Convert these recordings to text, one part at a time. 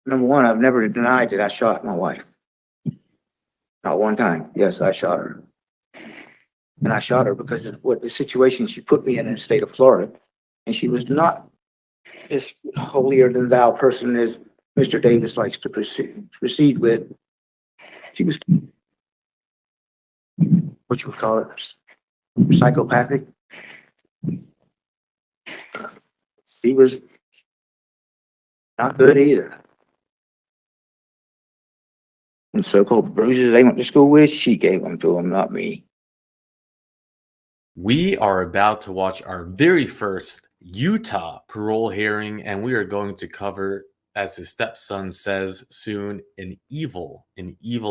Number one, I've never denied that I shot my wife. Not one time. Yes, I shot her. And I shot her because of what the situation she put me in the state of Florida. And she was not as holier than thou person as Mr. Davis likes to proceed with. She was, what you would call it, psychopathic. She was not good either. And so-called bruises they went to school with, she gave them to them, not me. We are about to watch our very first Utah parole hearing, and we are going to cover, as his stepson says soon, an evil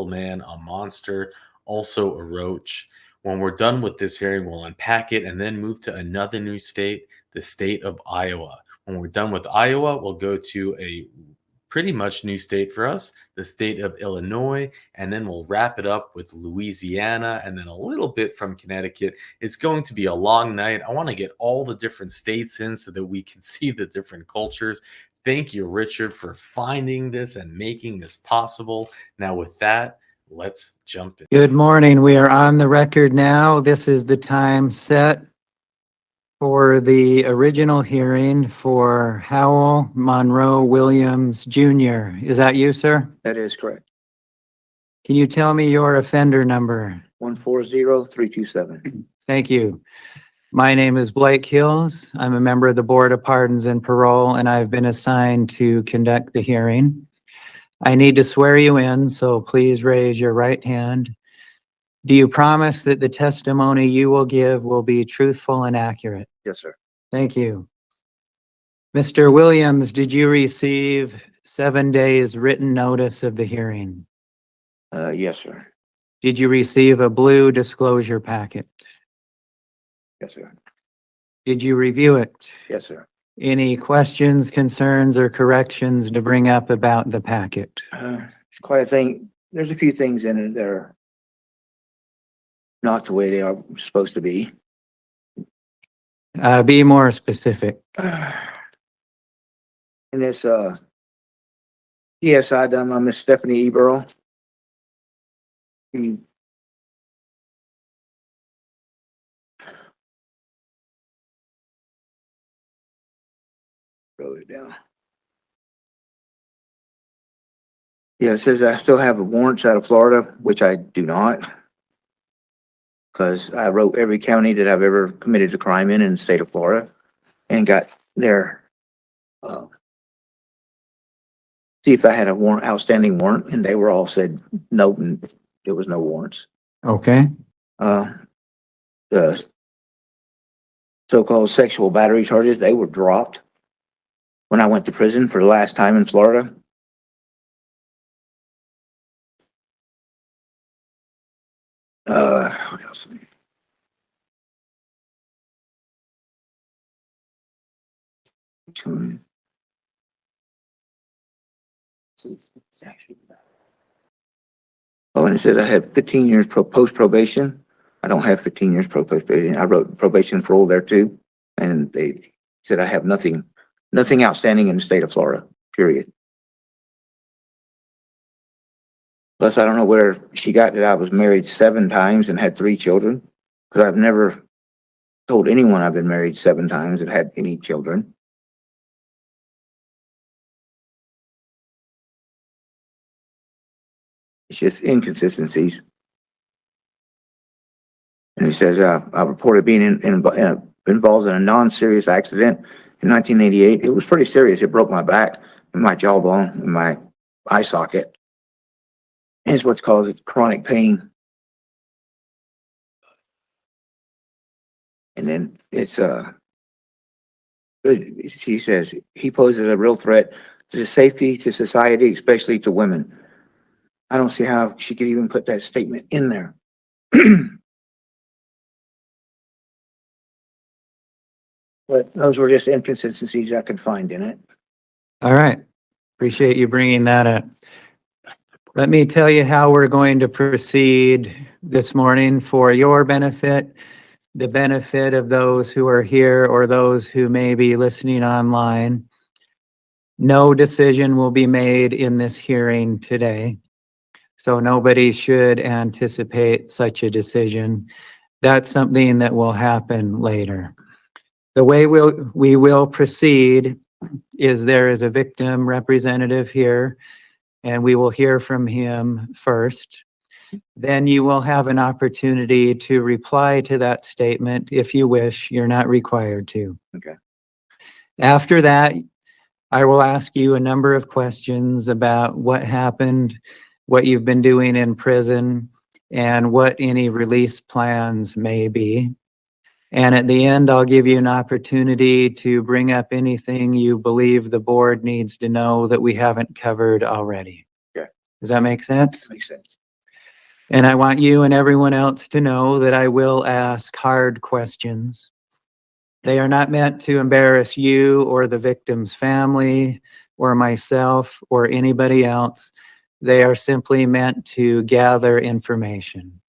man, a monster, also a roach. When we're done with this hearing, we'll unpack it and then move to another new state, the state of Iowa. When we're done with Iowa, we'll go to a pretty much new state for us, the state of Illinois, and then we'll wrap it up with Louisiana and then a little bit from Connecticut. It's going to be a long night. I want to get all the different states in so that we can see the different cultures. Thank you, Richard, for finding this and making this possible. Now, with that, let's jump in. Good morning. We are on the record now. This is the time set for the original hearing for Howell Monroe Williams Jr. Is that you, sir? That is correct. Can you tell me your offender number? 140327. Thank you. My name is Blake Hills. I'm a member of the Board of Pardons and Parole, and I've been assigned to conduct the hearing. I need to swear you in, so please raise your right hand. Do you promise that the testimony you will give will be truthful and accurate? Yes, sir. Thank you. Mr. Williams, did you receive 7 days written notice of the hearing? Yes, sir. Did you receive a blue disclosure packet? Yes, sir. Did you review it? Yes, sir. Any questions, concerns, or corrections to bring up about the packet? It's quite a thing. There's a few things in it that are not the way they are supposed to be. Be more specific. In this PSI done by Miss Stephanie Ebero. Wrote it down. Yeah, it says I still have warrants out of Florida, which I do not. Because I wrote every county that I've ever committed a crime in the state of Florida and got their, see if I had a warrant, outstanding warrant, and they were all said no, and there was no warrants. Okay. The so-called sexual battery charges, they were dropped when I went to prison for the last time in Florida. What else? Oh, and it says I have 15 years post probation. I don't have 15 years post probation. I wrote probation parole there too, and they said I have nothing outstanding in the state of Florida. Period. Plus, I don't know where she got that I was married 7 times and had 3 children, because I've never told anyone I've been married 7 times and had any children. It's just inconsistencies. And he says, I reported being involved in a non-serious accident in 1988. It was pretty serious. It broke my back and my jawbone and my eye socket. And it's what's called chronic pain. And then it's, she says, he poses a real threat to safety, to society, especially to women. I don't see how she could even put that statement in there. But those were just inconsistencies I could find in it. All right. Appreciate you bringing that up. Let me tell you how we're going to proceed this morning for your benefit, the benefit of those who are here or those who may be listening online. No decision will be made in this hearing today, so nobody should anticipate such a decision. That's something that will happen later. The way we will proceed is there is a victim representative here, and we will hear from him first. Then you will have an opportunity to reply to that statement if you wish. You're not required to. Okay. After that, I will ask you a number of questions about what happened, what you've been doing in prison, and what any release plans may be. And at the end, I'll give you an opportunity to bring up anything you believe the board needs to know that we haven't covered already. Okay. Does that make sense? Makes sense. And I want you and everyone else to know that I will ask hard questions. They are not meant to embarrass you or the victim's family or myself or anybody else. They are simply meant to gather information.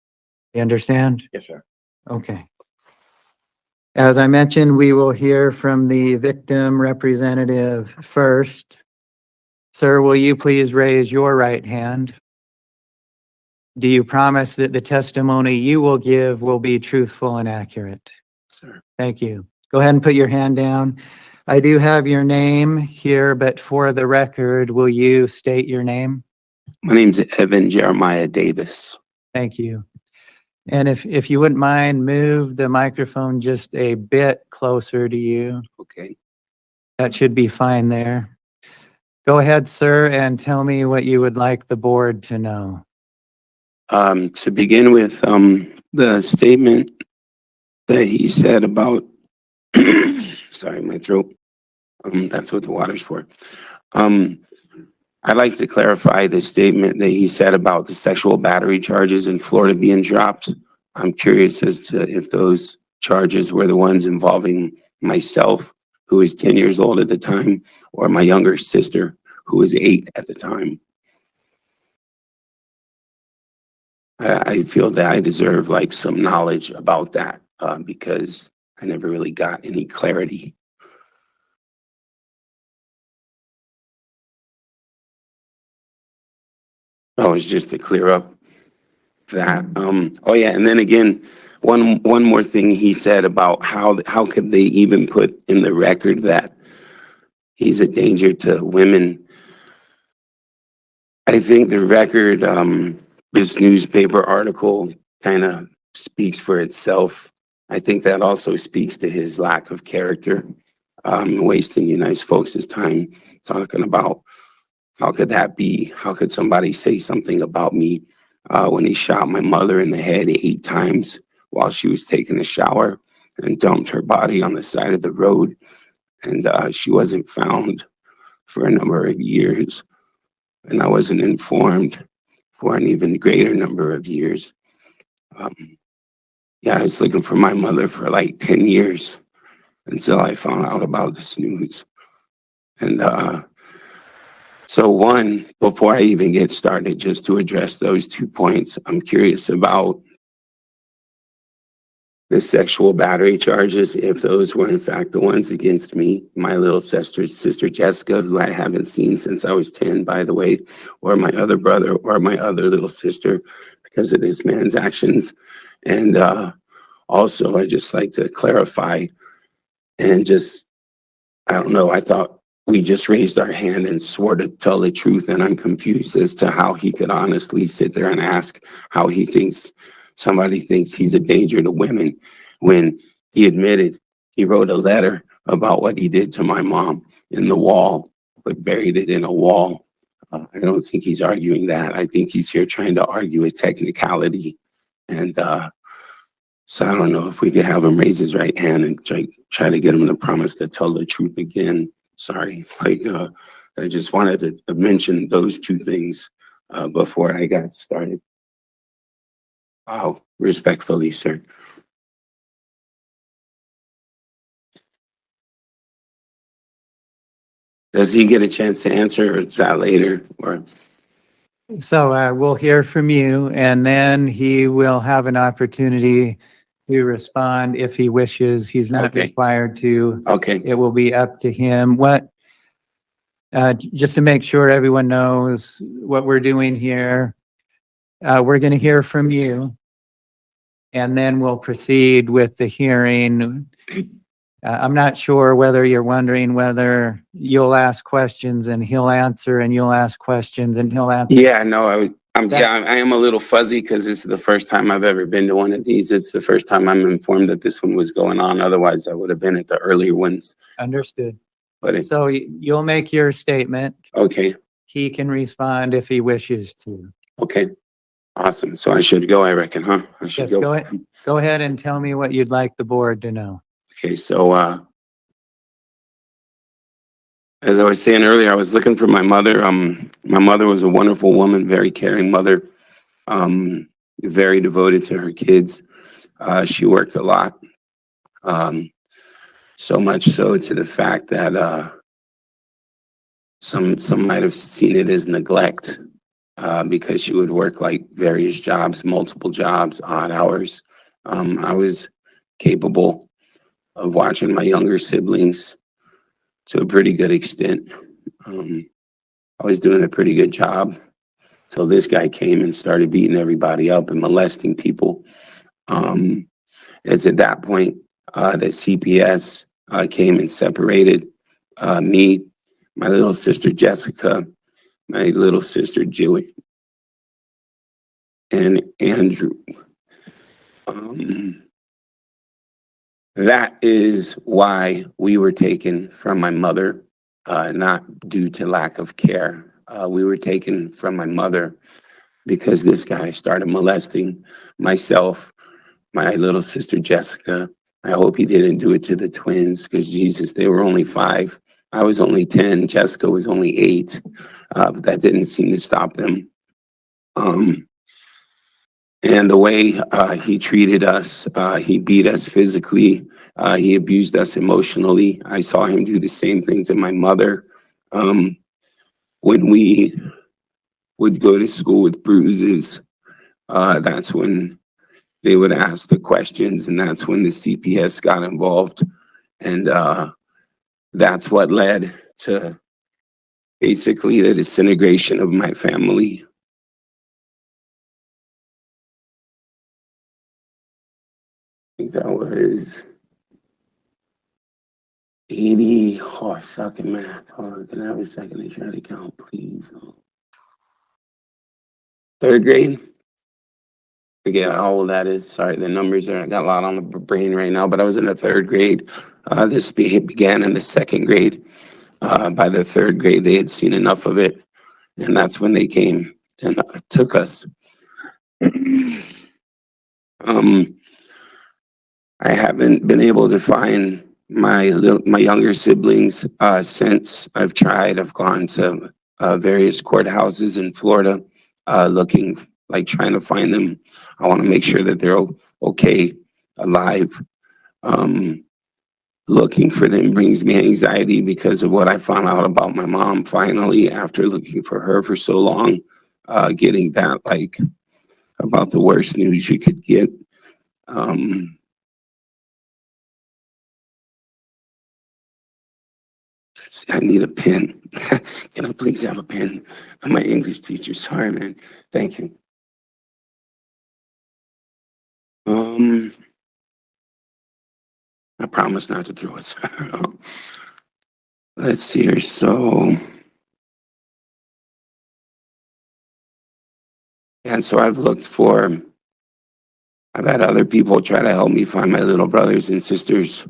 You understand? Yes, sir. Okay. As I mentioned, we will hear from the victim representative first. Sir, will you please raise your right hand? Do you promise that the testimony you will give will be truthful and accurate? Sir. Thank you. Go ahead and put your hand down. I do have your name here, but for the record, will you state your name? My name's Evan Jeremiah Davis. Thank you. And if you wouldn't mind, move the microphone just a bit closer to you. Okay. That should be fine there. Go ahead, sir, and tell me what you would like the board to know. To begin with, the statement that he said about, sorry, my throat. That's what the water's for. I'd like to clarify the statement that he said about the sexual battery charges in Florida being dropped. I'm curious as to if those charges were the ones involving myself, who was 10 years old at the time, or my younger sister, who was 8 at the time. I feel that I deserve like some knowledge about that because I never really got any clarity. Oh, it's just to clear up that. Oh yeah, and then again, one more thing he said about how could they even put in the record that he's a danger to women. I think the record, this newspaper article kind of speaks for itself. I think that also speaks to his lack of character, wasting you nice folks' time talking about how could that be? How could somebody say something about me when he shot my mother in the head 8 times while she was taking a shower and dumped her body on the side of the road? And she wasn't found for a number of years. And I wasn't informed for an even greater number of years. Yeah, I was looking for my mother for like 10 years until I found out about this news. And so one, before I even get started, just to address those 2 points, I'm curious about the sexual battery charges, if those were in fact the ones against me, my little sister Jessica, who I haven't seen since I was 10, by the way, or my other brother or my other little sister because of this man's actions. And also, I just like to clarify and just, I don't know, I thought we just raised our hand and swore to tell the truth, and I'm confused as to how he could honestly sit there and ask how he thinks somebody thinks he's a danger to women when he admitted he wrote a letter about what he did to my mom in the wall, but buried it in a wall. I don't think he's arguing that. I think he's here trying to argue a technicality. And so I don't know if we could have him raise his right hand and try to get him to promise to tell the truth again. Sorry, I just wanted to mention those 2 things before I got started. Wow, respectfully, sir. Does he get a chance to answer, or is that later? Or So we'll hear from you, and then he will have an opportunity to respond if he wishes. He's not Okay. required to. okay, It will be up to him. Just to make sure everyone knows what we're doing here, we're going to hear from you. And then we'll proceed with the hearing. I'm not sure whether you're wondering whether you'll ask questions and he'll answer, and you'll ask questions and he'll answer. Yeah, no, I am a little fuzzy because this is the first time I've ever been to one of these. It's the first time I'm informed that this one was going on. Otherwise, I would have been at the earlier ones. Understood. But it's So you'll make your statement. okay. He can respond if he wishes to. Okay. Awesome. So I should go, I reckon, huh? I should Yes, go ahead. Go ahead and tell me what you'd like the board to know. Okay, so as I was saying earlier, I was looking for my mother. My mother was a wonderful woman, very caring mother, very devoted to her kids. She worked a lot, so much so to the fact that some might have seen it as neglect, because she would work like various jobs, multiple jobs, odd hours. I was capable of watching my younger siblings to a pretty good extent. I was doing a pretty good job till this guy came and started beating everybody up and molesting people. It's at that point that CPS came and separated me, my little sister Jessica, my little sister Jillian, and Andrew. That is why we were taken from my mother, not due to lack of care. We were taken from my mother because this guy started molesting myself, my little sister Jessica. I hope he didn't do it to the twins because Jesus, they were only 5. I was only 10. Jessica was only 8. But that didn't seem to stop them. And the way he treated us, he beat us physically, he abused us emotionally. I saw him do the same thing to my mother. When we would go to school with bruises, that's when they would ask the questions, and that's when the CPS got involved. And that's what led to basically the disintegration of my family. I think that was 80. Oh, sucking math. Hold on, can I have a second to try to count, please? 3rd grade? Forget how old that is. Sorry, the numbers are, I got a lot on the brain right now, but I was in the 3rd grade. This began in the 2nd grade. By the 3rd grade, they had seen enough of it, and that's when they came and took us. I haven't been able to find my younger siblings since. I've tried. I've gone to various courthouses in Florida, looking, like trying to find them. I want to make sure that they're okay, alive. Looking for them brings me anxiety because of what I found out about my mom finally after looking for her for so long, getting that, like, about the worst news you could get. I need a pen. Can I please have a pen? I'm my English teacher. Sorry, man. Thank you. I promise not to throw it. Let's see here. So, and so I've had other people try to help me find my little brothers and sisters,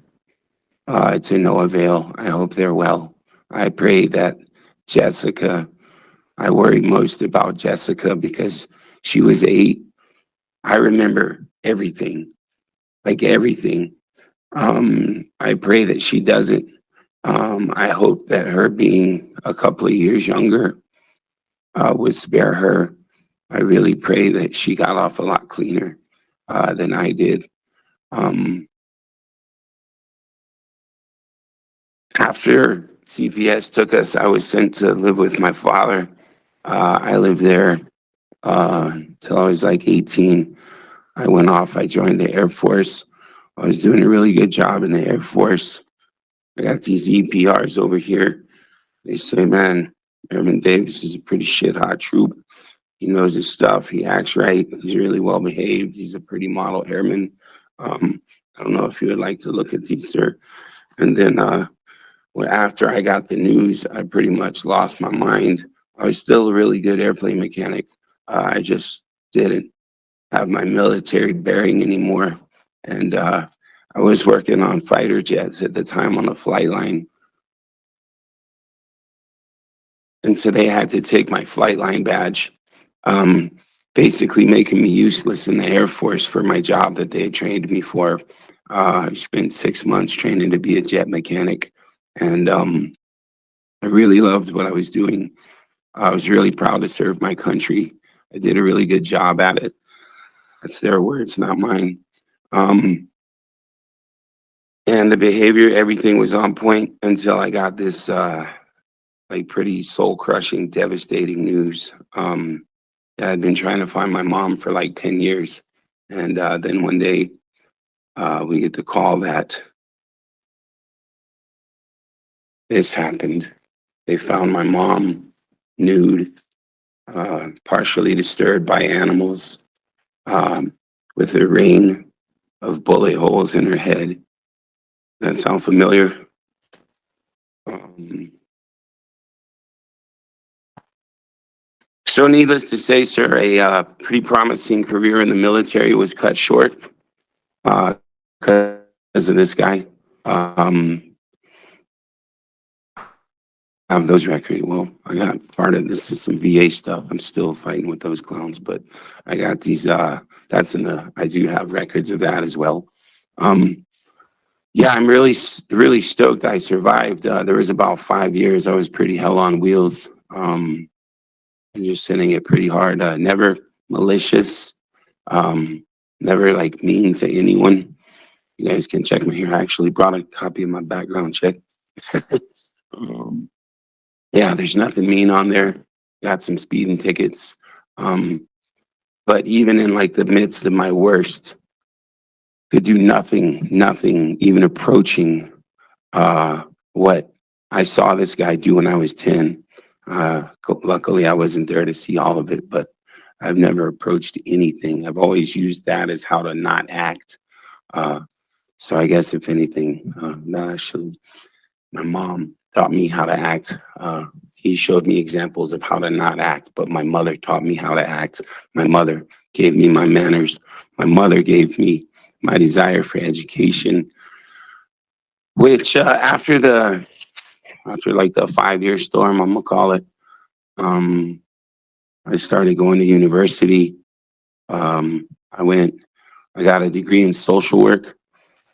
to no avail. I hope they're well. I pray that Jessica, I worry most about Jessica because she was 8. I remember everything, like everything. I pray that she doesn't. I hope that her being a couple of years younger would spare her. I really pray that she got off a lot cleaner than I did. After CPS took us, I was sent to live with my father. I lived there till I was like 18. I went off. I joined the Air Force. I was doing a really good job in the Air Force. I got these EPRs over here. They say, man, Airman Davis is a pretty shit hot troop. He knows his stuff. He acts right. He's really well behaved. He's a pretty model airman. I don't know if you would like to look at these, sir. And then well, after I got the news, I pretty much lost my mind. I was still a really good airplane mechanic. I just didn't have my military bearing anymore. And I was working on fighter jets at the time on a flight line. And so they had to take my flight line badge, basically making me useless in the Air Force for my job that they had trained me for. I spent 6 months training to be a jet mechanic. And I really loved what I was doing. I was really proud to serve my country. I did a really good job at it. That's their words, not mine. And the behavior, everything was on point until I got this like pretty soul crushing, devastating news. I'd been trying to find my mom for like 10 years. And then one day we get the call that this happened. They found my mom nude, partially disturbed by animals, with a ring of bullet holes in her head. That sound familiar? So needless to say, sir, a pretty promising career in the military was cut short because of this guy. I have those records. Well, I got part of this is some VA stuff. I'm still fighting with those clowns, but I got these. That's in the. I do have records of that as well. Yeah, I'm really stoked I survived. There was about 5 years I was pretty hell on wheels. And just hitting it pretty hard. Never malicious. Never like mean to anyone. You guys can check me here. I actually brought a copy of my background check. Yeah, there's nothing mean on there. Got some speeding tickets. But even in like the midst of my worst, could do nothing even approaching what I saw this guy do when I was 10. Luckily, I wasn't there to see all of it, but I've never approached anything. I've always used that as how to not act. So I guess if anything, actually, my mom taught me how to act. He showed me examples of how to not act, but my mother taught me how to act. My mother gave me my manners. My mother gave me my desire for education, which after like the 5-year storm, I'm gonna call it, I started going to university. I got a degree in social work.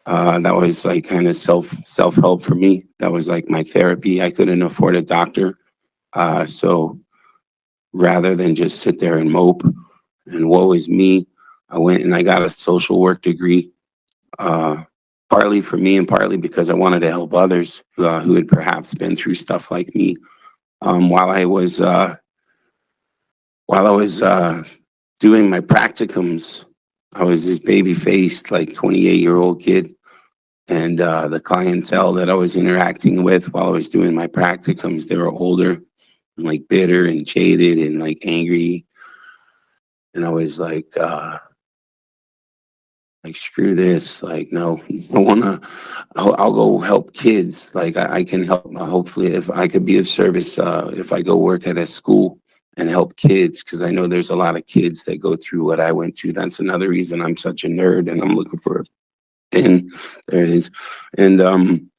That was like kind of self-help for me. That was like my therapy. I couldn't afford a doctor. So rather than just sit there and mope and woe is me, I went and I got a social work degree, partly for me and partly because I wanted to help others who had perhaps been through stuff like me. While I was doing my practicums, I was this baby-faced, like 28-year-old kid. And the clientele that I was interacting with while I was doing my practicums, they were older and like bitter and jaded and like angry. And I was like screw this. Like, no, I'll go help kids. Like I can help, hopefully if I could be of service, if I go work at a school and help kids, because I know there's a lot of kids that go through what I went through. That's another reason I'm such a nerd and I'm looking for, and there it is. And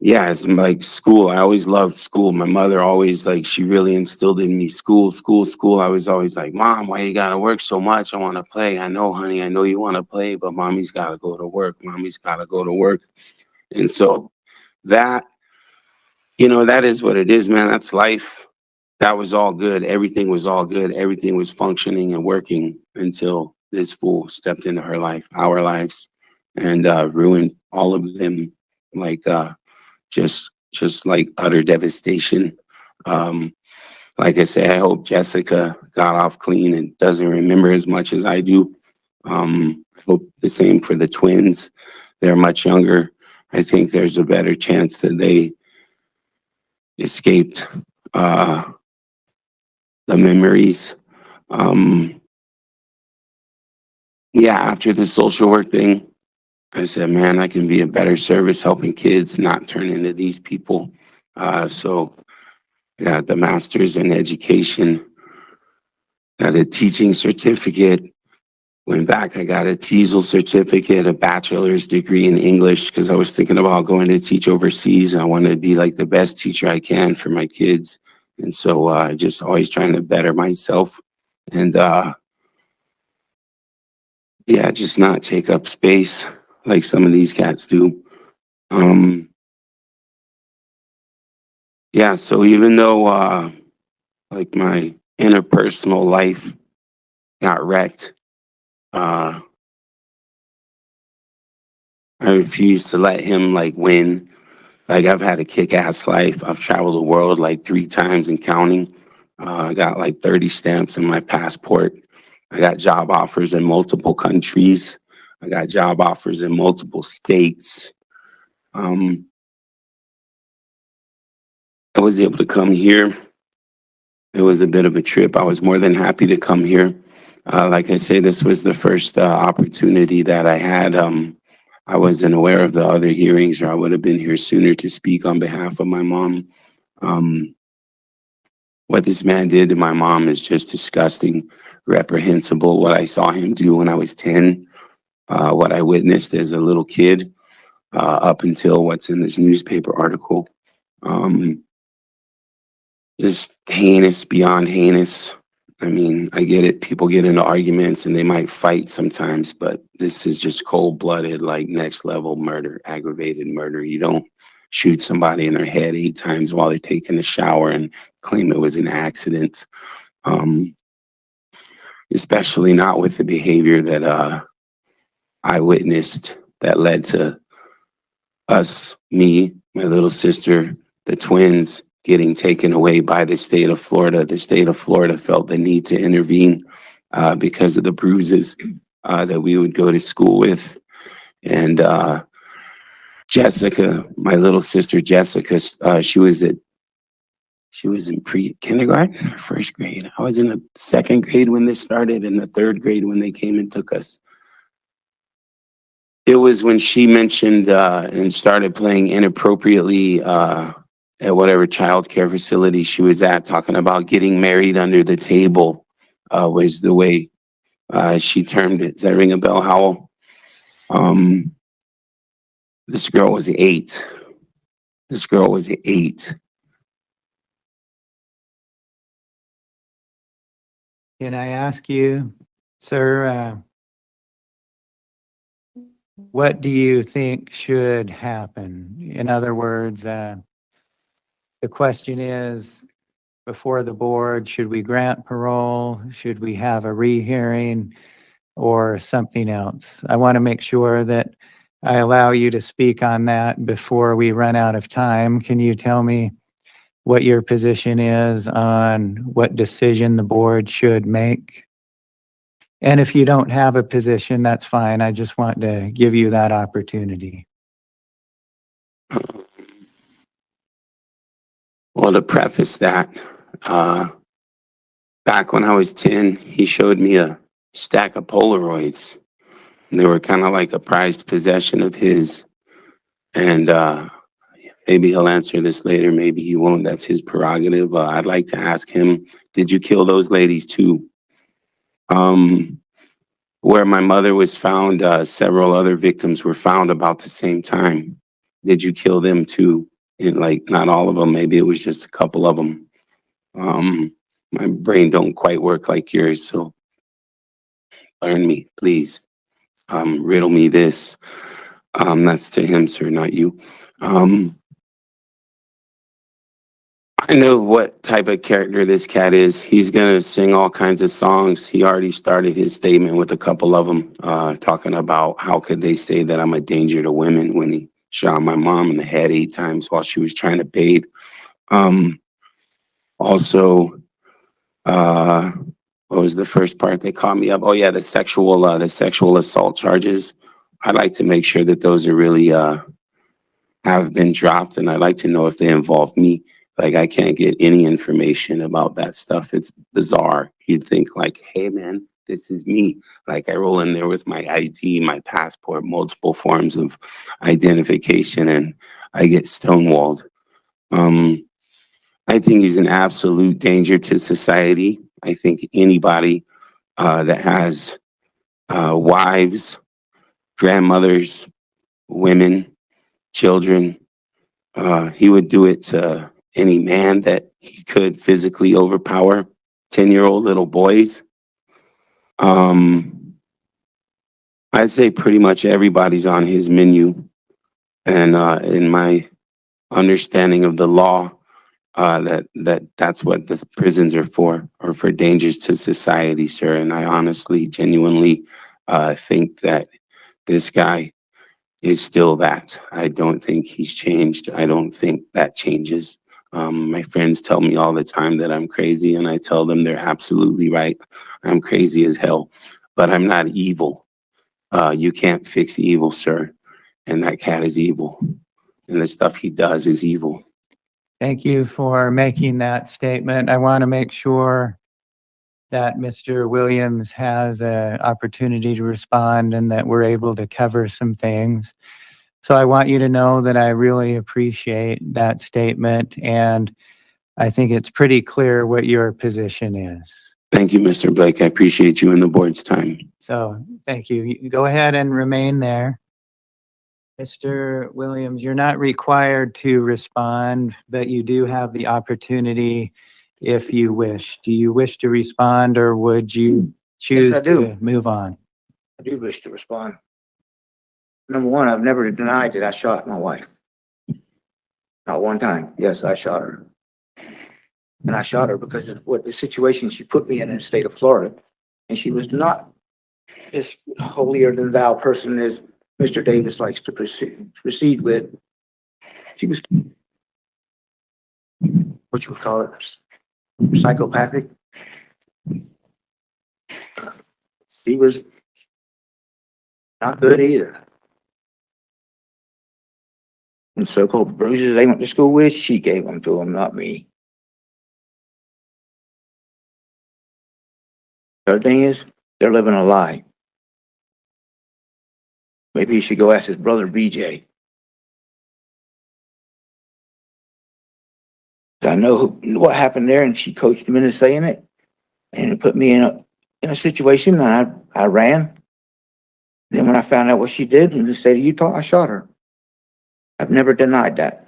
yeah, it's like school. I always loved school. My mother always like, she really instilled in me school. I was always like, Mom, why you gotta work so much? I want to play. I know, honey, I know you want to play, but mommy's gotta go to work. Mommy's gotta go to work. And so that, that is what it is, man. That's life. That was all good. Everything was all good. Everything was functioning and working until this fool stepped into her life, our lives, and ruined all of them. Like, just like utter devastation. Like I say, I hope Jessica got off clean and doesn't remember as much as I do. I hope the same for the twins. They're much younger. I think there's a better chance that they escaped the memories. Yeah, after the social work thing, I said, man, I can be a better service helping kids, not turn into these people. So I got the master's in education, got a teaching certificate, went back, I got a TESOL certificate, a bachelor's degree in English, because I was thinking about going to teach overseas. And I wanted to be like the best teacher I can for my kids. And so just always trying to better myself. And yeah, just not take up space like some of these cats do. Yeah, so even though like my interpersonal life got wrecked, uh I refuse to let him like win. Like I've had a kick-ass life. I've traveled the world like 3 times and counting. I got like 30 stamps in my passport. I got job offers in multiple countries. I got job offers in multiple states. I was able to come here. It was a bit of a trip. I was more than happy to come here. Like I say, this was the first opportunity that I had. I wasn't aware of the other hearings, or I would have been here sooner to speak on behalf of my mom. What this man did to my mom is just disgusting, reprehensible. What I saw him do when I was 10, what I witnessed as a little kid, up until what's in this newspaper article. Just heinous beyond heinous. I mean, I get it. People get into arguments and they might fight sometimes, but this is just cold-blooded, like next level murder, aggravated murder. You don't shoot somebody in their head 8 times while they're taking a shower and claim it was an accident. Especially not with the behavior that I witnessed that led to us, me, my little sister, the twins, getting taken away by the state of Florida. The state of Florida felt the need to intervene because of the bruises that we would go to school with. And Jessica, my little sister Jessica, she was in pre-kindergarten or first grade. I was in the 2nd grade when this started, and the 3rd grade when they came and took us. It was when she mentioned and started playing inappropriately at whatever childcare facility she was at, talking about getting married under the table, was the way she termed it. Does that ring a bell, Howell? This girl was 8. This girl was 8. Can I ask you, sir, what do you think should happen? In other words, the question is, before the board, should we grant parole? Should we have a rehearing or something else? I want to make sure that I allow you to speak on that before we run out of time. Can you tell me what your position is on what decision the board should make? And if you don't have a position, that's fine. I just want to give you that opportunity. Well, to preface that, back when I was 10, he showed me a stack of Polaroids. And they were kind of like a prized possession of his. And maybe he'll answer this later, maybe he won't. That's his prerogative. I'd like to ask him, did you kill those ladies too? Where my mother was found, several other victims were found about the same time. Did you kill them too? And like, not all of them, maybe it was just a couple of them. My brain don't quite work like yours, so learn me, please. Riddle me this. That's to him, sir, not you. I know what type of character this cat is. He's gonna sing all kinds of songs. He already started his statement with a couple of them, talking about how could they say that I'm a danger to women when he shot my mom in the head 8 times while she was trying to bathe. Also, what was the first part they caught me up? Oh yeah, the sexual assault charges. I'd like to make sure that those are really have been dropped, and I'd like to know if they involve me. Like, I can't get any information about that stuff. It's bizarre. You'd think like, hey man, this is me. Like, I roll in there with my ID, my passport, multiple forms of identification, and I get stonewalled. I think he's an absolute danger to society. I think anybody that has wives, grandmothers, women, children, he would do it to any man that he could physically overpower. 10-year-old little boys. I'd say pretty much everybody's on his menu. And in my understanding of the law, that's what the prisons are for, or for dangers to society, sir. And I honestly, genuinely think that this guy is still that. I don't think he's changed. I don't think that changes. My friends tell me all the time that I'm crazy, and I tell them they're absolutely right. I'm crazy as hell, but I'm not evil. You can't fix evil, sir. And that cat is evil. And the stuff he does is evil. Thank you for making that statement. I want to make sure that Mr. Williams has an opportunity to respond and that we're able to cover some things. So I want you to know that I really appreciate that statement, and I think it's pretty clear what your position is. Thank you, Mr. Blake. I appreciate you and the board's time. So thank you. You go ahead and remain there. Mr. Williams, you're not required to respond, but you do have the opportunity if you wish. Do you wish to respond, or would you choose I do. to move on? I do wish to respond. Number one, I've never denied that I shot my wife. Not one time. Yes, I shot her. And I shot her because of what the situation she put me in the state of Florida. And she was not as holier than thou person as Mr. Davis likes to proceed with. She was, what you would call it, psychopathic. She was not good either. And so-called bruises they went to school with, she gave them to them, not me. The other thing is, they're living a lie. Maybe he should go ask his brother BJ. I know what happened there, and she coached him into saying it, and it put me in a situation, and I ran. Then when I found out what she did in the state of Utah, I shot her. I've never denied that.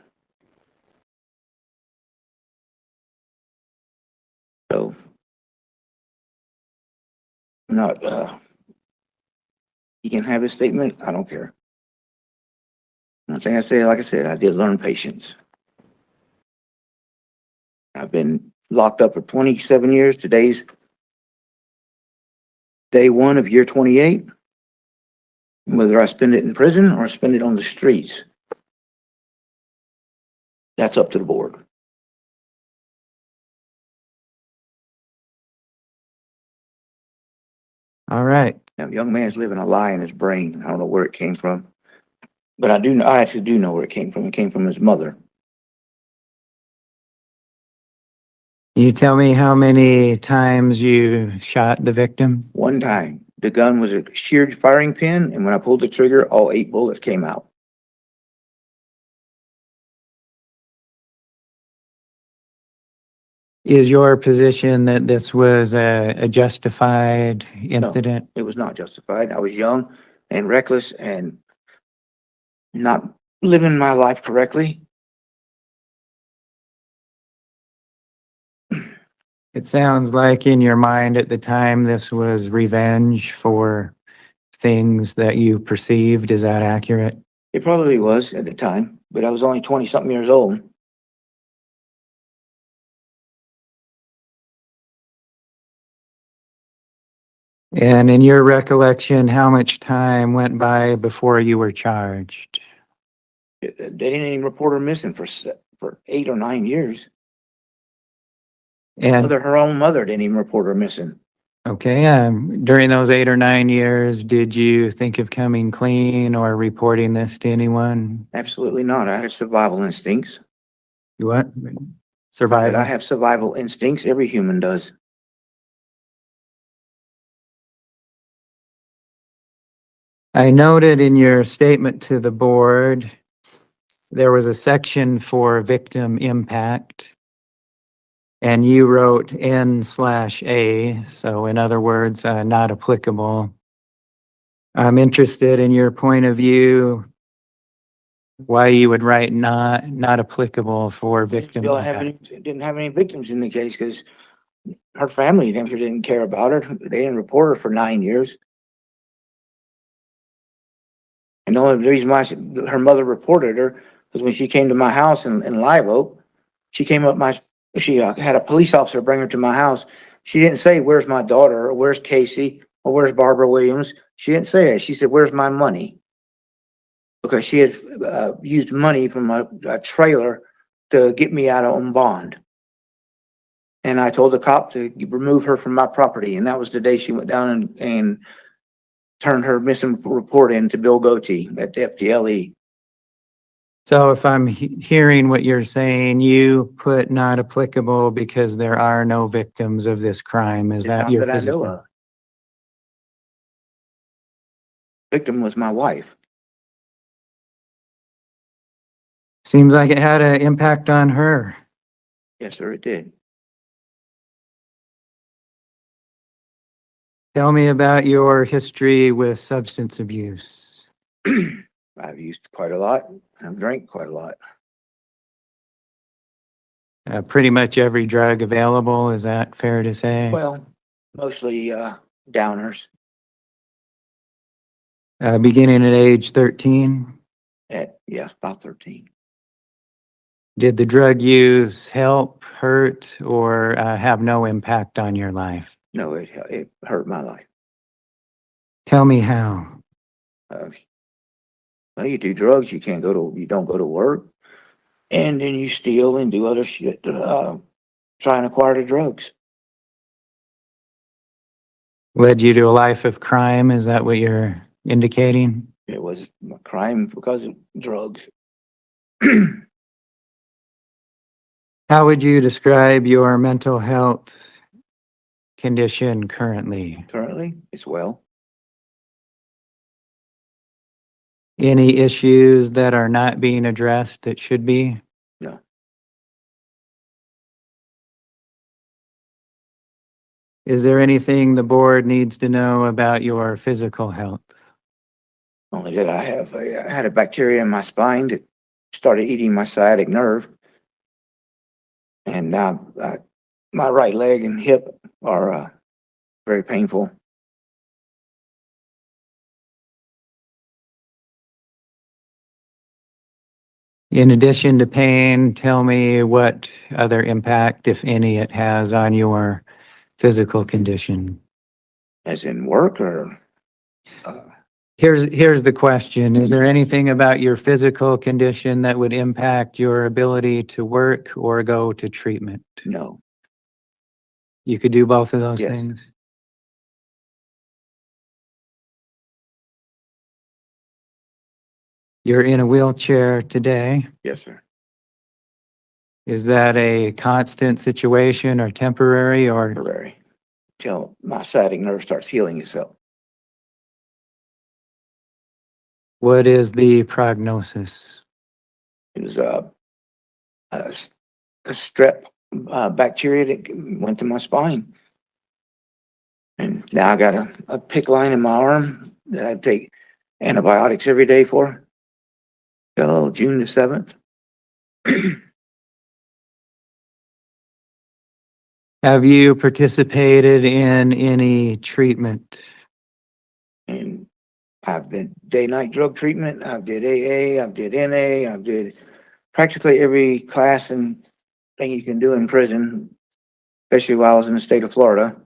So, I'm not, he can have his statement. I don't care. One thing I say, like I said, I did learn patience. I've been locked up for 27 years. Today's day one of year 28. Whether I spend it in prison or spend it on the streets, that's up to the board. All right. Now, the young man's living a lie in his brain. I don't know where it came from, but I actually do know where it came from. It came from his mother. You tell me how many times you shot the victim? One time, the gun was a sheared firing pin, and when I pulled the trigger, all 8 bullets came out. Is your position that this was a justified incident? It was not justified. I was young and reckless and not living my life correctly. It sounds like in your mind at the time, this was revenge for things that you perceived. Is that accurate? It probably was at the time, but I was only 20-something years old. And in your recollection, how much time went by before you were charged? They didn't even report her missing for 8 or 9 years. And Her own mother didn't even report her missing. okay, during those 8 or 9 years, did you think of coming clean or reporting this to anyone? Absolutely not. I had survival instincts. What? That Survival. I have survival instincts. Every human does. I noted in your statement to the board, there was a section for victim impact. And you wrote N/A, so in other words, not applicable. I'm interested in your point of view, why you would write not applicable for victim Still, I impact. didn't have any victims in the case because her family members didn't care about her. They didn't report her for 9 years. And the only reason why her mother reported her was when she came to my house in Live Oak. She came up she had a police officer bring her to my house. She didn't say, "Where's my daughter?" or "Where's Casey?" or "Where's Barbara Williams?" She didn't say that. She said, "Where's my money?" Because she had used money from a trailer to get me out on bond. And I told the cop to remove her from my property. And that was the day she went down and turned her missing report in to Bill Goatee at the FDLE. So if I'm hearing what you're saying, you put not applicable because there are no victims of this crime. Is that Not your that I know position? of. Victim was my wife. Seems like it had an impact on her. Yes, sir, it did. Tell me about your history with substance abuse. I've used quite a lot. I've drank quite a lot. Pretty much every drug available, is that fair to say? Well, mostly downers Beginning at age 13, at, yes, about 13. did the drug use help, hurt, or have no impact on your life? No, it hurt my life. Tell me how. Well, you do drugs, you don't go to work, and then you steal and do other shit to try and acquire the drugs. Led you to a life of crime, is that what you're indicating? It was a crime because of drugs. How would you describe your mental health condition currently? Currently, it's well. Any issues that are not being addressed that should be? No. Is there anything the board needs to know about your physical health? Only that I had a bacteria in my spine that started eating my sciatic nerve. And now my right leg and hip are very painful. In addition to pain, tell me what other impact, if any, it has on your physical condition. As in work or Here's the question. Is there anything about your physical condition that would impact your ability to work or go to treatment? no. You could do both of those Yes. things? You're in a wheelchair today. Yes, sir. Is that a constant situation or temporary or? Temporary. Till my sciatic nerve starts healing itself. What is the prognosis? It was a strep bacteria that went to my spine. And now I got a PICC line in my arm that I take antibiotics every day for. Till June the 7th. Have you participated in any treatment? And I've been day-night drug treatment. I did AA, I did NA, I did practically every class and thing you can do in prison, especially while I was in the state of Florida.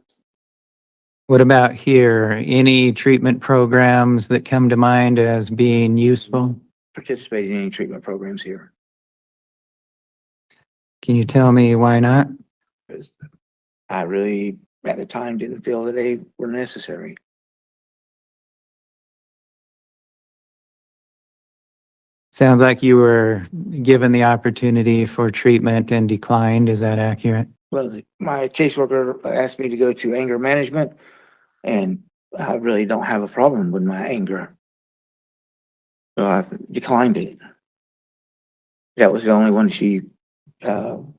What about here? Any treatment programs that come to mind as being useful? Participated in any treatment programs here. Can you tell me why not? Because I really, at the time, didn't feel that they were necessary. Sounds like you were given the opportunity for treatment and declined. Is that accurate? Well, my caseworker asked me to go to anger management, and I really don't have a problem with my anger. So I declined it. That was the only one she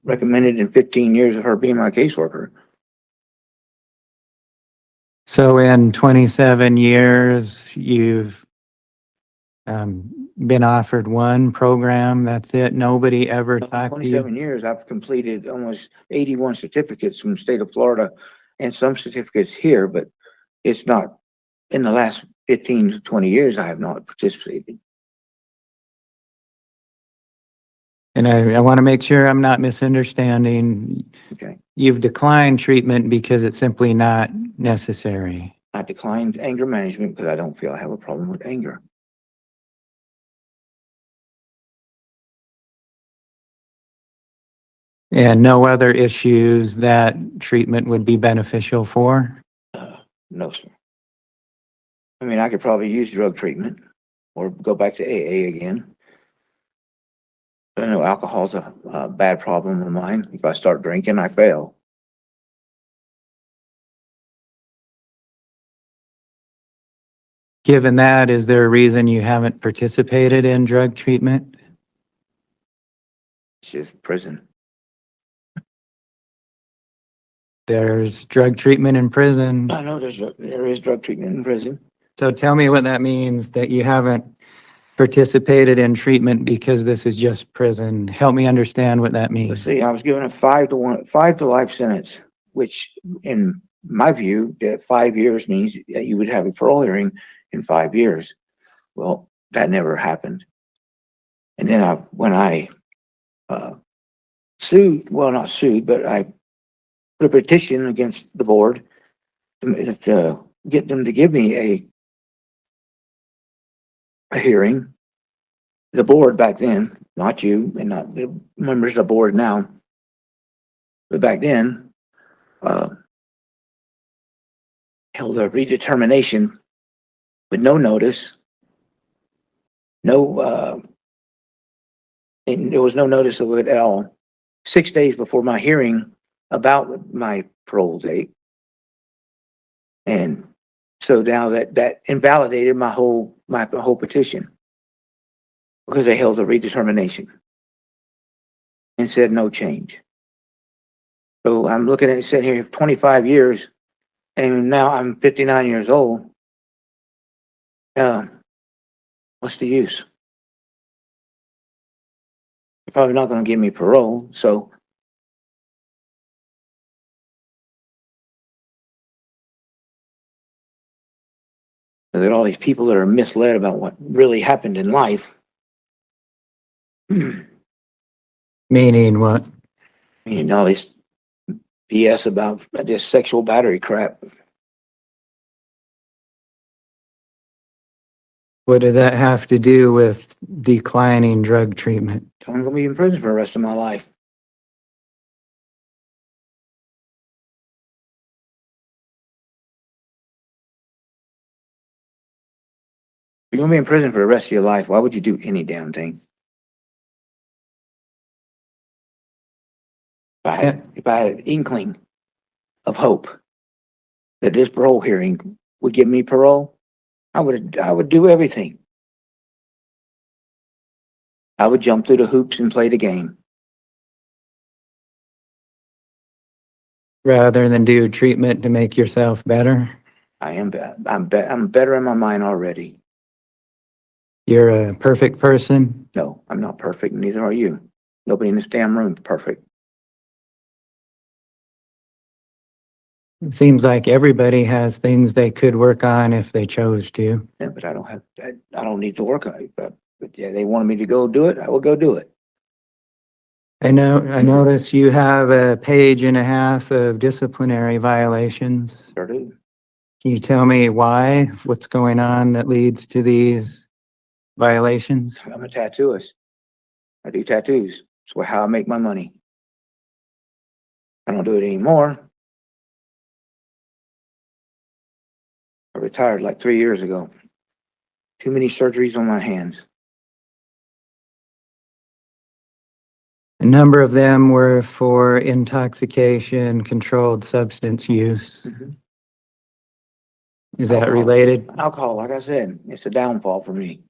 recommended in 15 years of her being my caseworker. So in 27 years, you've been offered one program. That's it. Nobody ever talked to you. 27 years, I've completed almost 81 certificates from the state of Florida and some certificates here, but it's not in the last 15 to 20 years, I have not participated. And I want to make sure I'm not misunderstanding. Okay. You've declined treatment because it's simply not necessary. I declined anger management because I don't feel I have a problem with anger. And no other issues that treatment would be beneficial for? No, sir. I mean, I could probably use drug treatment or go back to AA again. I know alcohol's a bad problem of mine. If I start drinking, I fail. Given that, is there a reason you haven't participated in drug treatment? It's just prison. There's drug treatment in prison. I know there is drug treatment in prison. So tell me what that means, that you haven't participated in treatment because this is just prison. Help me understand what that Let's means. see, I was given a 5 to life sentence, which in my view, that 5 years means that you would have a parole hearing in 5 years. Well, that never happened. And then when I sued, well, not sued, but I put a petition against the board to get them to give me a hearing. The board back then, not you and not the members of the board now, but back then, held a redetermination with no notice, and there was no notice of it at all. 6 days before my hearing about my parole date. And so now that invalidated my whole petition because they held a redetermination and said no change. So I'm looking at it sitting here 25 years and now I'm 59 years old. What's the use? They're probably not going to give me parole. So there are all these people that are misled about what really happened in life. Meaning what? All this BS about this sexual battery crap. What does that have to do with declining drug treatment? I'm going to be in prison for the rest of my life. You're going to be in prison for the rest of your life. Why would you do any damn thing? If I had an inkling of hope that this parole hearing would give me parole, I would do everything. I would jump through the hoops and play the game. Rather than do treatment to make yourself better? I'm better in my mind already. You're a perfect person? No, I'm not perfect. Neither are you. Nobody in this damn room is perfect. It seems like everybody has things they could work on if they chose to. Yeah, but I don't need to work on it. But yeah, they wanted me to go do it. I will go do it. I notice you have a page and a half of disciplinary violations. Sure do. Can you tell me why? What's going on that leads to these violations? I'm a tattooist. I do tattoos. It's how I make my money. I don't do it anymore. I retired like 3 years ago. Too many surgeries on my hands. A number of them were for intoxication, controlled substance use. Mhm. Is that Alcohol. related? Alcohol, like I said, it's a downfall for me.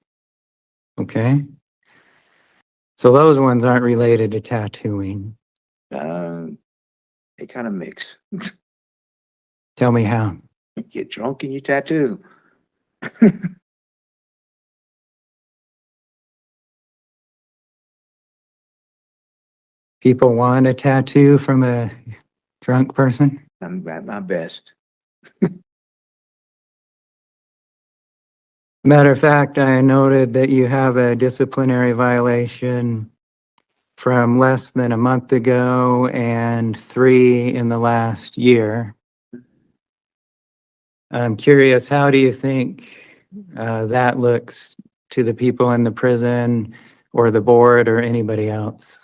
Okay. So those ones aren't related to tattooing. They kind of mix. Tell me how. You get drunk and you tattoo. People want a tattoo from a drunk person? I'm at my best. Matter of fact, I noted that you have a disciplinary violation from less than a month ago and 3 in the last year. I'm curious, how do you think that looks to the people in the prison or the board or anybody else?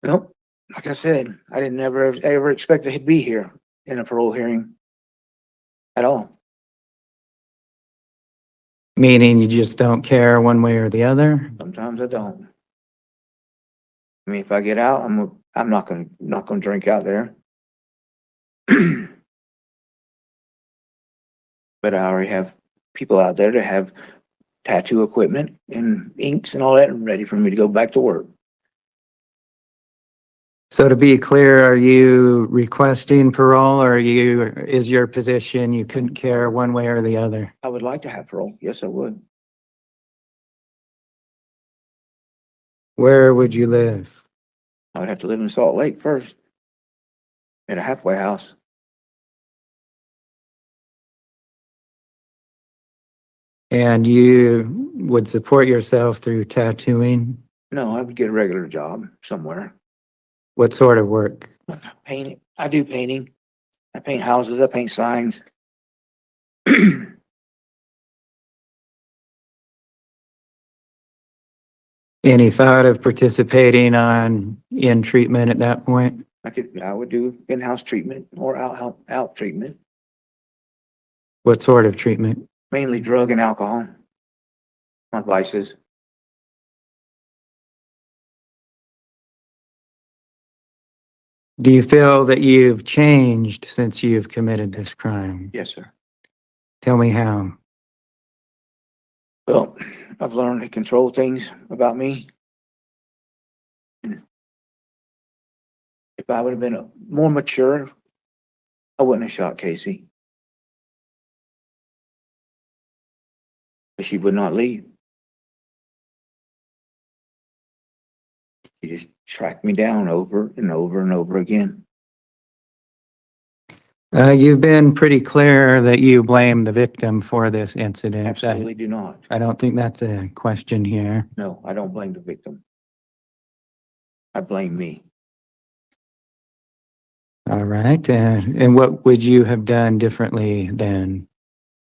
Well, like I said, I didn't ever expect to be here in a parole hearing at all. Meaning you just don't care one way or the other? Sometimes I don't. I mean, if I get out, I'm not gonna drink out there. But I already have people out there that have tattoo equipment and inks and all that and ready for me to go back to work. So to be clear, are you requesting parole or is your position you couldn't care one way or the other? I would like to have parole. Yes, I would. Where would you live? I would have to live in Salt Lake first, in a halfway house. And you would support yourself through tattooing? No, I would get a regular job somewhere. What sort of work? Painting. I do painting. I paint houses. I paint signs. Any thought of participating in treatment at that point? I would do in-house treatment or out treatment, What sort of treatment? mainly drug and alcohol. My vices. Do you feel that you've changed since you've committed this crime? Yes, sir. Tell me how. Well, I've learned to control things about me. If I would have been more mature, I wouldn't have shot Casey. But she would not leave. She just tracked me down over and over and over again. You've been pretty clear that you blame the victim for this incident. Absolutely do not. I don't think that's a question here. No, I don't blame the victim. I blame me. All right. And what would you have done differently then?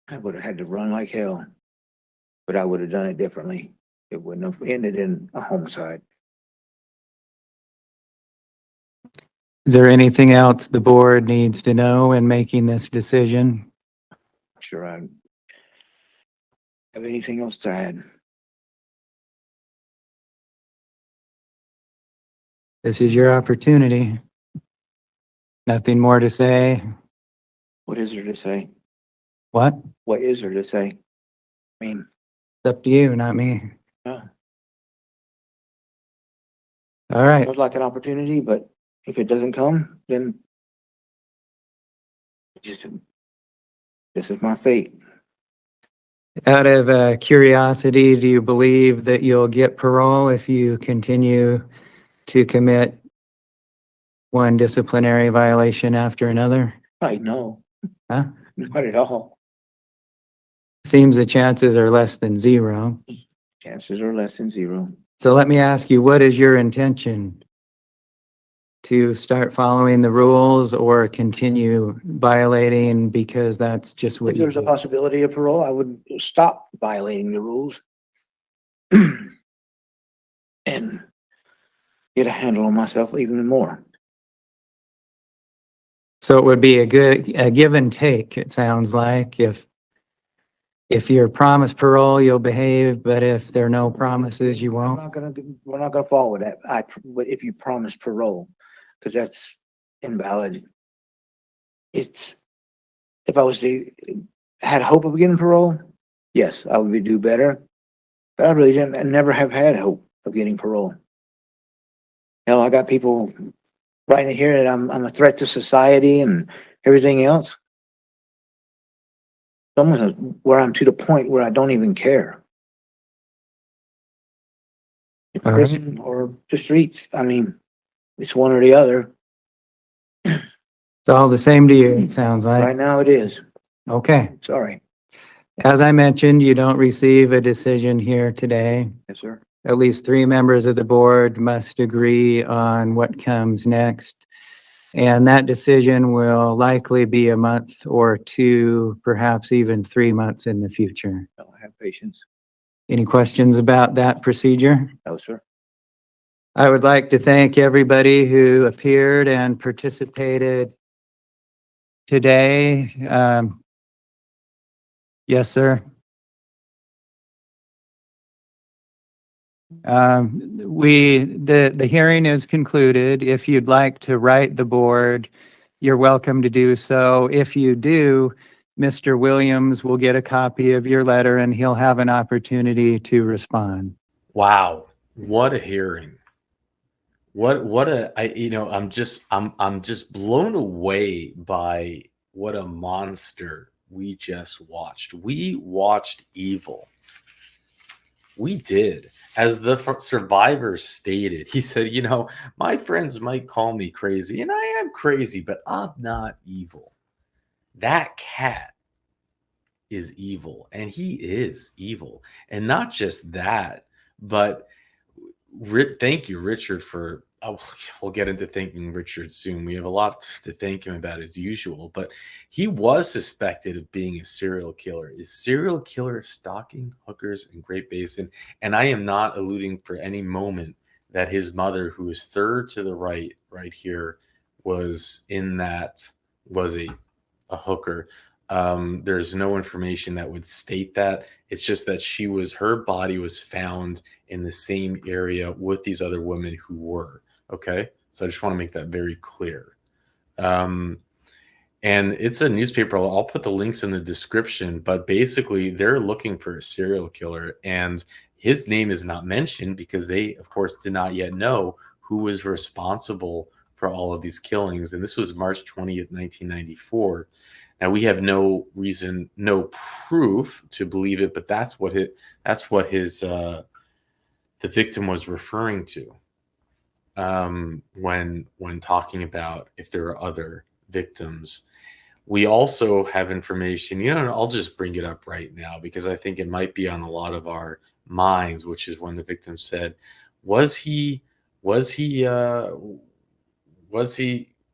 I would have had to run like hell, but I would have done it differently. It wouldn't have ended in a homicide. Is there anything else the board needs to know in making this decision? Not sure I have anything else to add. This is your opportunity. Nothing more to say? What is there to say? What? What is there to say? I mean, It's up to you, not me. no. All right. I'd like an opportunity, but if it doesn't come, then just this is my fate. Out of curiosity, do you believe that you'll get parole if you continue to commit one disciplinary violation after another? I know. Huh? Not at all. Seems the chances are less than zero. Chances are less than zero. So let me ask you, what is your intention? To start following the rules or continue violating because that's just what If you there's a do? possibility of parole, I would stop violating the rules and get a handle on myself even more. So it would be a give and take, it sounds like, if If you're promised parole, you'll behave, but if there are no promises, you won't. We're not gonna fall with that. But if you promise parole, because that's invalid. It's, if I was to, had hope of getting parole, yes, I would do better. But I really didn't, I never have had hope of getting parole. Hell, I got people writing here that I'm a threat to society and everything else. Almost where I'm to the point where I don't even care. It's All right. prison or the streets. I mean, it's one or the other. It's all the same to you, it sounds like. Right now it is. Okay. Sorry. As I mentioned, you don't receive a decision here today. Yes, sir. At least 3 members of the board must agree on what comes next. And that decision will likely be a month or 2, perhaps even 3 months in the future. I'll have patience. Any questions about that procedure? No, sir. I would like to thank everybody who appeared and participated today. Yes, sir. The hearing is concluded. If you'd like to write the board, you're welcome to do so. If you do, Mr. Williams will get a copy of your letter and he'll have an opportunity to respond. Wow, what a hearing. I'm just blown away by what a monster we just watched. We watched evil. We did. As the survivor stated, he said, my friends might call me crazy, and I am crazy, but I'm not evil. That cat is evil, and he is evil. And not just that, but thank you, Richard, for. We'll get into thanking Richard soon. We have a lot to thank him about as usual, but he was suspected of being a serial killer. Is serial killer stalking hookers in Great Basin? And I am not alluding for any moment that his mother, who is third to the right here, was a hooker. There's no information that would state that. It's just that her body was found in the same area with these other women who were. Okay. So I just want to make that very clear. And it's a newspaper. I'll put the links in the description, but basically they're looking for a serial killer and his name is not mentioned because they, of course, did not yet know who was responsible for all of these killings. And this was March 20th, 1994. Now we have no reason, no proof to believe it, but that's what the victim was referring to when talking about if there are other victims. We also have information, I'll just bring it up right now because I think it might be on a lot of our minds, which is when the victim said, was he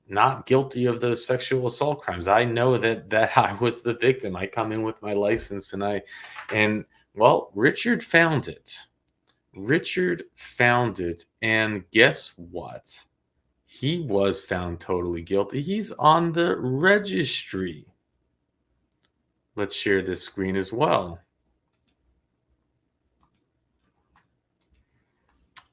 not guilty of those sexual assault crimes? I know that I was the victim. I come in with my license and Richard found it. And guess what? He was found totally guilty. He's on the registry. Let's share this screen as well.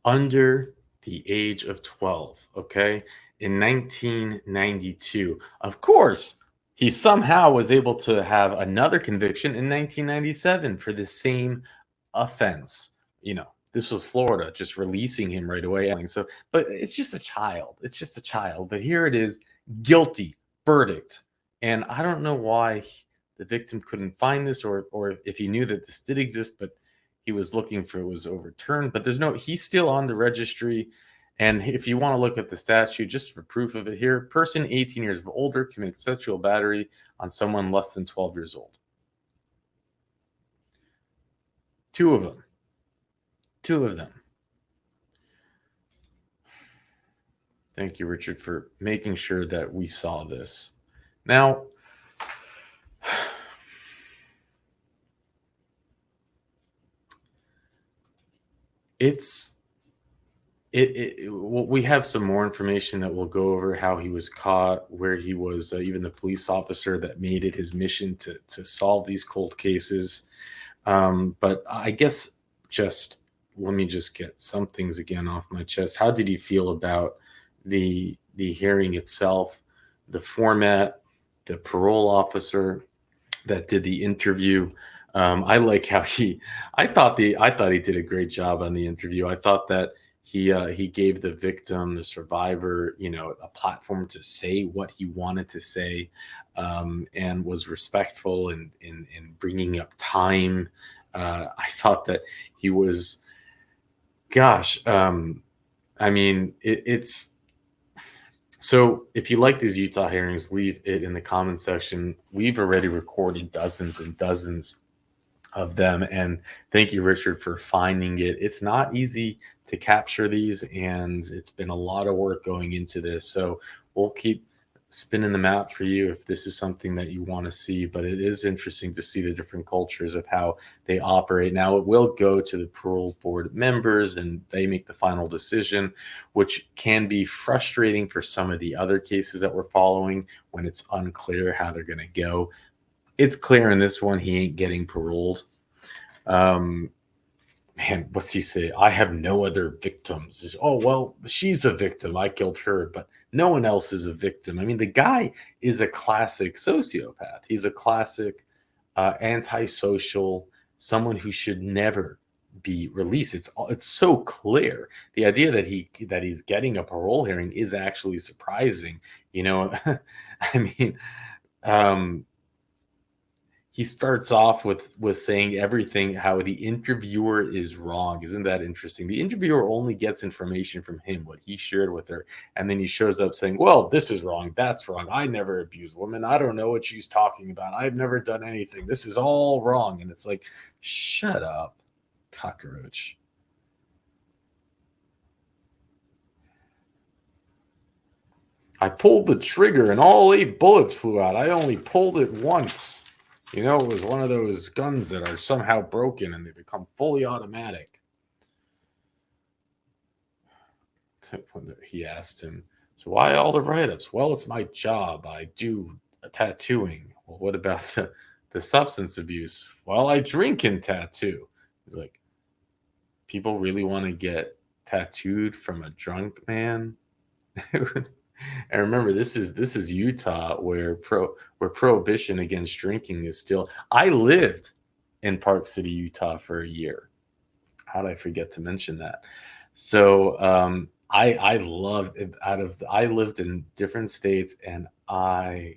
Under the age of 12, okay? In 1992. Of course, he somehow was able to have another conviction in 1997 for the same offense. This was Florida just releasing him right away. So, but it's just a child. But here it is, guilty verdict. And I don't know why the victim couldn't find this or if he knew that this did exist, but he was looking for it was overturned. But he's still on the registry. And if you want to look at the statute, just for proof of it here, person 18 years or older commits sexual battery on someone less than 12 years old. Two of them. Thank you, Richard, for making sure that we saw this. Now, it's Well, we have some more information that we'll go over how he was caught, where he was, even the police officer that made it his mission to solve these cold cases. But I guess just let me just get some things again off my chest. How did you feel about the hearing itself, the format, the parole officer that did the interview? I like how I thought he did a great job on the interview. I thought that he gave the victim, the survivor, a platform to say what he wanted to say, and was respectful in bringing up time. I thought that he was, gosh, I mean, it's so if you like these Utah hearings, leave it in the comment section. We've already recorded dozens and dozens of them. And thank you, Richard, for finding it. It's not easy to capture these, and it's been a lot of work going into this. So we'll keep spinning the map for you if this is something that you want to see. But it is interesting to see the different cultures of how they operate. Now, it will go to the parole board members, and they make the final decision, which can be frustrating for some of the other cases that we're following when it's unclear how they're going to go. It's clear in this one he ain't getting paroled. Man, what's he say? I have no other victims. Oh, well, she's a victim. I killed her, but no one else is a victim. I mean, the guy is a classic sociopath. He's a classic antisocial, someone who should never be released. It's so clear. The idea that he's getting a parole hearing is actually surprising. I mean, he starts off with saying everything, how the interviewer is wrong. Isn't that interesting? The interviewer only gets information from him, what he shared with her. And then he shows up saying, well, this is wrong. That's wrong. I never abused women. I don't know what she's talking about. I've never done anything. This is all wrong. And it's like, shut up, cockroach. I pulled the trigger and all 8 bullets flew out. I only pulled it once. It was one of those guns that are somehow broken and they become fully automatic. He asked him, so why all the write-ups? Well, it's my job. I do tattooing. Well, what about the substance abuse? Well, I drink and tattoo. He's like, people really want to get tattooed from a drunk man? And remember, this is Utah, where prohibition against drinking is still. I lived in Park City, Utah, for a year. How did I forget to mention that? So I loved it. I lived in different states, and I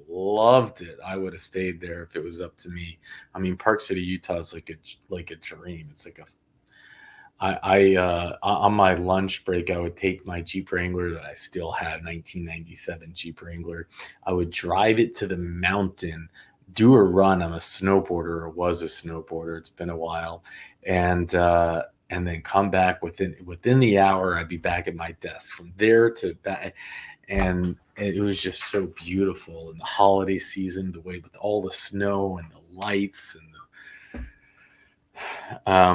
loved it. I would have stayed there if it was up to me. I mean, Park City, Utah is like a dream. It's like on my lunch break, I would take my Jeep Wrangler that I still have, 1997 Jeep Wrangler. I would drive it to the mountain, do a run. I'm a snowboarder, or was a snowboarder. It's been a while. And then come back within the hour. I'd be back at my desk. From there to back. And it was just so beautiful in the holiday season, the way with all the snow and the lights and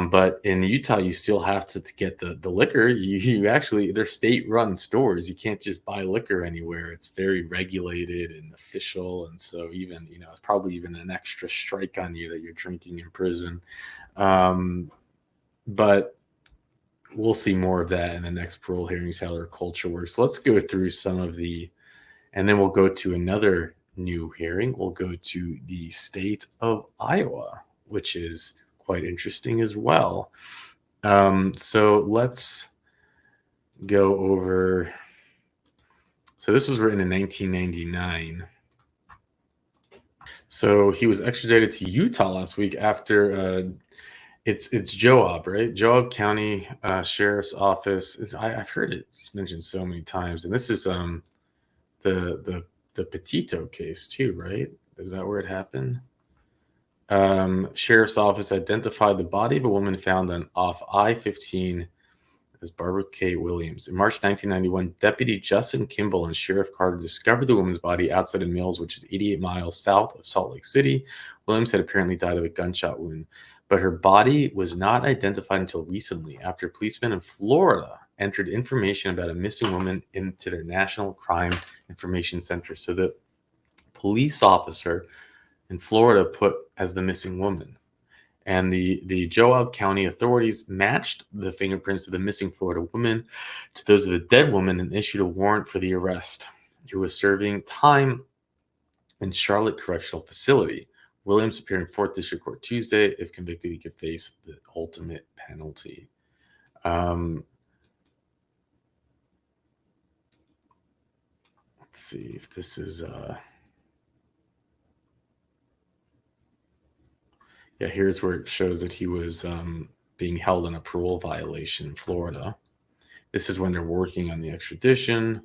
but in Utah, you still have to get the liquor. You actually, they're state-run stores. You can't just buy liquor anywhere. It's very regulated and official, and so even it's probably even an extra strike on you that you're drinking in prison. But we'll see more of that in the next parole hearings, how their culture works. Let's go through some of and then we'll go to another new hearing. We'll go to the state of Iowa, which is quite interesting as well. So let's go over. So this was written in 1999. So he was extradited to Utah last week after it's Joab, right? Joab County Sheriff's Office. I've heard it mentioned so many times, and this is the Petito case too, right? Is that where it happened? Sheriff's Office identified the body of a woman found off I-15 as Barbara K. Williams. In March 1991, Deputy Justin Kimball and Sheriff Carter discovered the woman's body outside of Mills, which is 88 miles south of Salt Lake City. Williams had apparently died of a gunshot wound. but her body was not identified until recently after policemen in Florida entered information about a missing woman into their National Crime Information Center. So the police officer in Florida put as the missing woman. And the Joab County authorities matched the fingerprints of the missing Florida woman to those of the dead woman and issued a warrant for the arrest, who was serving time in Charlotte Correctional Facility. Williams appeared in 4th District Court Tuesday. If convicted, he could face the ultimate penalty. Let's see if this is... Yeah, here's where it shows that he was being held on a parole violation in Florida. This is when they're working on the extradition.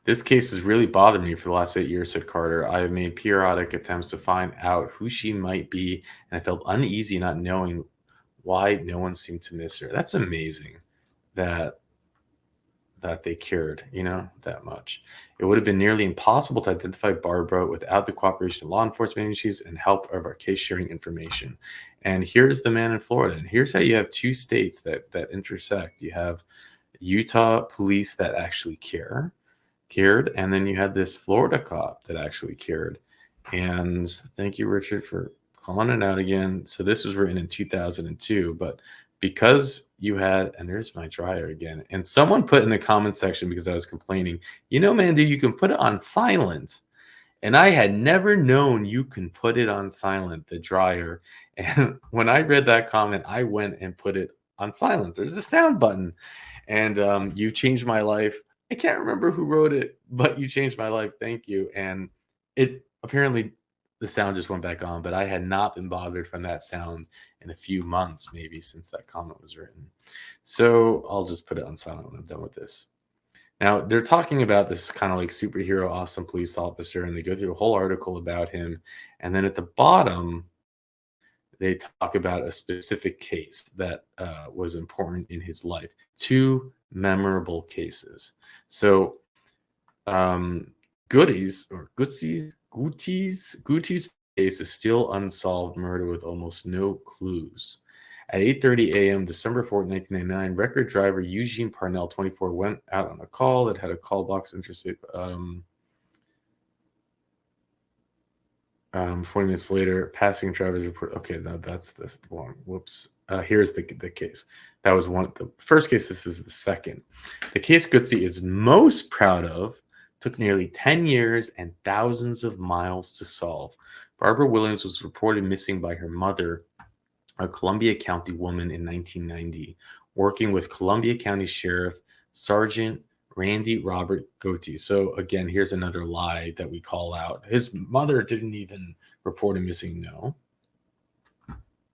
This case has really bothered me for the last 8 years, said Carter. I have made periodic attempts to find out who she might be, and I felt uneasy not knowing why no one seemed to miss her. That's amazing that they cared, that much. It would have been nearly impossible to identify Barbara without the cooperation of law enforcement agencies and help of our case sharing information. And here's the man in Florida. And here's how you have two states that intersect. You have Utah police that actually cared, and then you had this Florida cop that actually cared. And thank you, Richard, for calling it out again. So this was written in 2002, but because you had, and there's my dryer again, and someone put in the comment section, because I was complaining, Mandoo, you can put it on silent. And I had never known you can put it on silent, the dryer. And when I read that comment, I went and put it on silent. There's a sound button. And you changed my life. I can't remember who wrote it, but you changed my life. Thank you. And it apparently, the sound just went back on, but I had not been bothered from that sound in a few months, maybe, since that comment was written. So I'll just put it on silent when I'm done with this. Now, they're talking about this kind of like superhero, awesome police officer, and they go through a whole article about him. And then at the bottom, they talk about a specific case that was important in his life. 2 memorable cases. So Goody's case is still unsolved murder with almost no clues. At 8:30 a.m., December 4th, 1999, record driver Eugene Parnell, 24, went out on a call that had a call box interested. 40 minutes later, passing drivers report. Okay, no, that's this one. Whoops. Here's the case. That was one. The first case. This is the second. The case Goodsey is most proud of took nearly 10 years and thousands of miles to solve. Barbara Williams was reported missing by her mother, a Columbia County woman, in 1990, working with Columbia County Sheriff Sergeant Randy Robert Goethe. So again, here's another lie that we call out. His mother didn't even report him missing. No,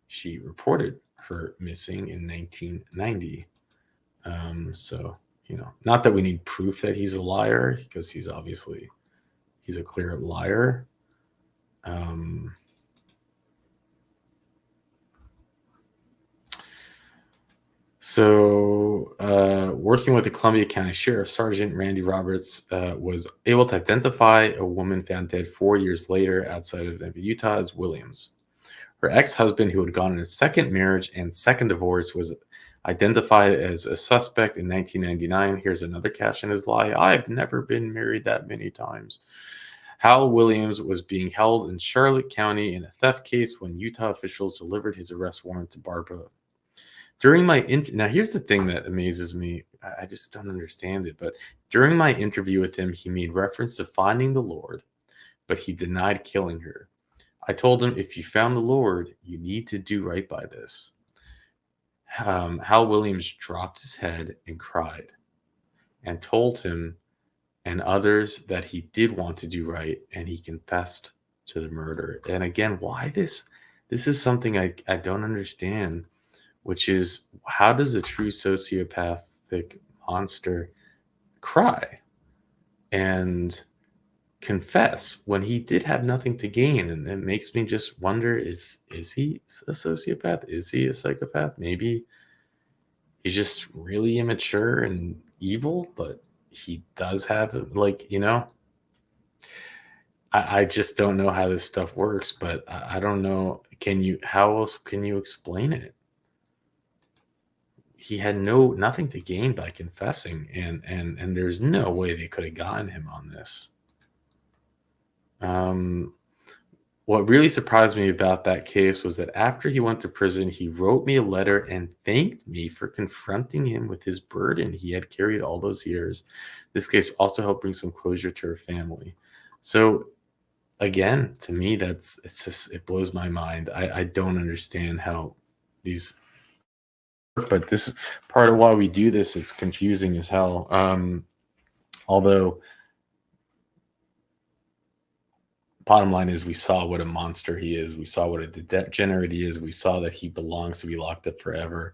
she reported her missing in 1990. So, not that we need proof that he's a liar, because he's a clear liar. Working with the Columbia County Sheriff, Sergeant Randy Roberts was able to identify a woman found dead 4 years later outside of Utah as Williams. Her ex-husband, who had gone on a second marriage and second divorce, was identified as a suspect in 1999. Here's another cash in his lie. I've never been married that many times. Howell Williams was being held in Charlotte County in a theft case when Utah officials delivered his arrest warrant to Barbara. During my now, here's the thing that amazes me. I just don't understand it. But during my interview with him, he made reference to finding the Lord, but he denied killing her. I told him, if you found the Lord, you need to do right by this. Hal Williams dropped his head and cried and told him and others that he did want to do right, and he confessed to the murder. And again, why this is something I don't understand, which is, how does a true sociopathic monster cry and confess when he did have nothing to gain? And it makes me just wonder, is he a sociopath? Is he a psychopath? Maybe he's just really immature and evil, but he does have, like, you know, I just don't know how this stuff works, but I don't know. How else can you explain it? He had nothing to gain by confessing, and there's no way they could have gotten him on this. What really surprised me about that case was that after he went to prison, he wrote me a letter and thanked me for confronting him with his burden he had carried all those years. This case also helped bring some closure to her family. So again, to me, it blows my mind. I don't understand how these work, but this part of why we do this, it's confusing as hell. Although bottom line is we saw what a monster he is. We saw what a degenerate he is. We saw that he belongs to be locked up forever.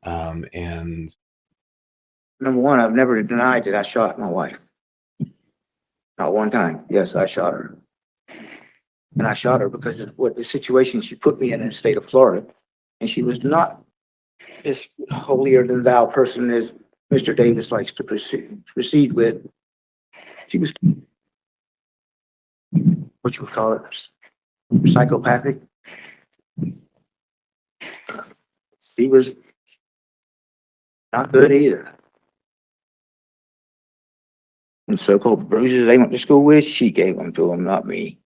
And Number one, I've never denied that I shot my wife. Not one time. Yes, I shot her. And I shot her because of what the situation she put me in the state of Florida. And she was not this holier than thou person as Mr. Davis likes to proceed with. She was, what you would call it, psychopathic. She was not good either. And so-called bruises they went to school with, she gave them to him, not me.